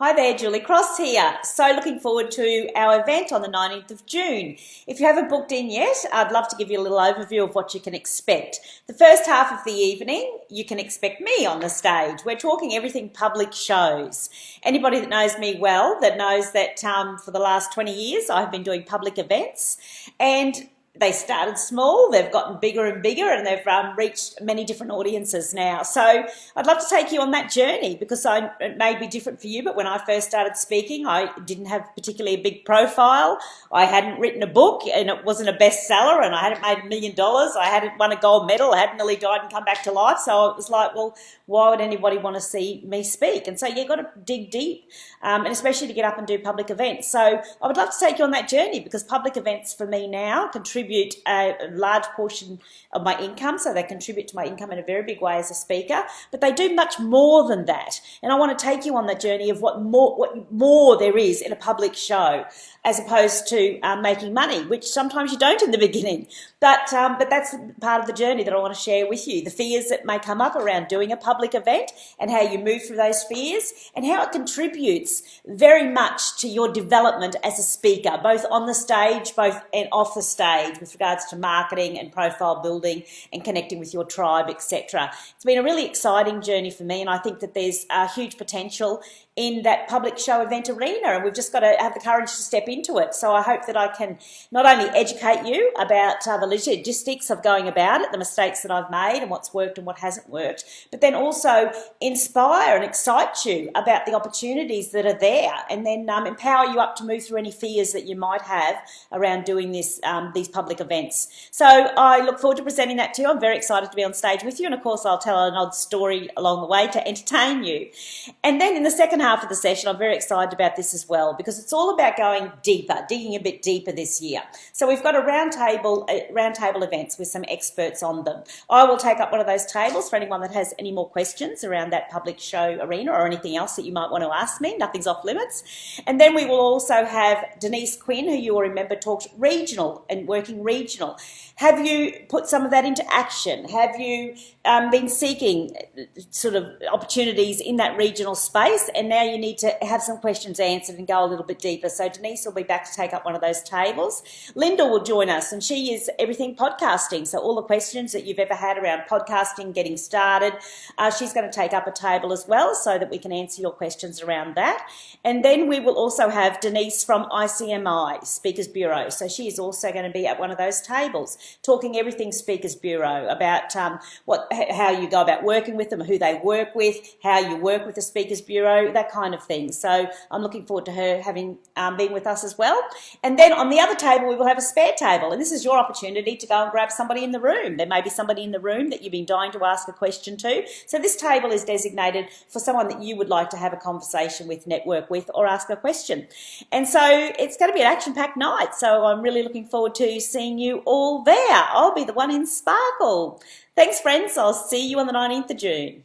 Hi there, Julie Cross here. So looking forward to our event on the 19th of June. If you haven't booked in yet, I'd love to give you a little overview of what you can expect. The first half of the evening, you can expect me on the stage. We're talking everything public shows. Anybody that knows me well, that knows that for the last 20 years, I've been doing public events, and they started small, they've gotten bigger and bigger, and they've reached many different audiences now. So I'd love to take you on that journey because it may be different for you, but when I first started speaking, I didn't have particularly a big profile. I hadn't written a book and it wasn't a bestseller, and I hadn't made $1 million. I hadn't won a gold medal. I hadn't nearly died and come back to life. So it was like, well, why would anybody want to see me speak? And so you've got to dig deep, and especially to get up and do public events. So I would love to take you on that journey because public events for me now contribute a large portion of my income, so they contribute to my income in a very big way as a speaker, but they do much more than that. And I want to take you on the journey of what more there is in a public show as opposed to making money, which sometimes you don't in the beginning. But that's part of the journey that I want to share with you. The fears that may come up around doing a public event and how you move through those fears and how it contributes very much to your development as a speaker, both on the stage, both and off the stage, with regards to marketing and profile building and connecting with your tribe, etc. It's been a really exciting journey for me, and I think that there's a huge potential in that public show event arena, and we've just got to have the courage to step into it. So I hope that I can not only educate you about the logistics of going about it, the mistakes that I've made and what's worked and what hasn't worked, but then also inspire and excite you about the opportunities that are there, and then empower you up to move through any fears that you might have around doing these public events. So I look forward to presenting that to you. I'm very excited to be on stage with you, and of course I'll tell an odd story along the way to entertain you. And then in the second half of the session, I'm very excited about this as well because it's all about going deeper, digging a bit deeper this year. So we've got a roundtable events with some experts on them. I will take up one of those tables for anyone that has any more questions around that public show arena or anything else that you might want to ask me. Nothing's off limits. And then we will also have Denise Quinn, who you will remember talked regional and working regional. Have you put some of that into action? Have you been seeking sort of opportunities in that regional space, and now you need to have some questions answered and go a little bit deeper? So Denise will be back to take up one of those tables. Linda will join us, and she is everything podcasting. So all the questions that you've ever had around podcasting, getting started, she's going to take up a table as well so that we can answer your questions around that. And then we will also have Denise from ICMI, Speakers Bureau. So she is also going to be at one of those tables, talking everything Speakers Bureau, about how you go about working with them, who they work with, how you work with the Speakers Bureau, that kind of thing. So I'm looking forward to her having been with us as well. And then on the other table, we will have a spare table. And this is your opportunity to go and grab somebody in the room. There may be somebody in the room that you've been dying to ask a question to. So this table is designated for someone that you would like to have a conversation with, network with, or ask a question. And so it's going to be an action-packed night. So I'm really looking forward to seeing you all there. I'll be the one in Sparkle. Thanks, friends. I'll see you on the 19th of June.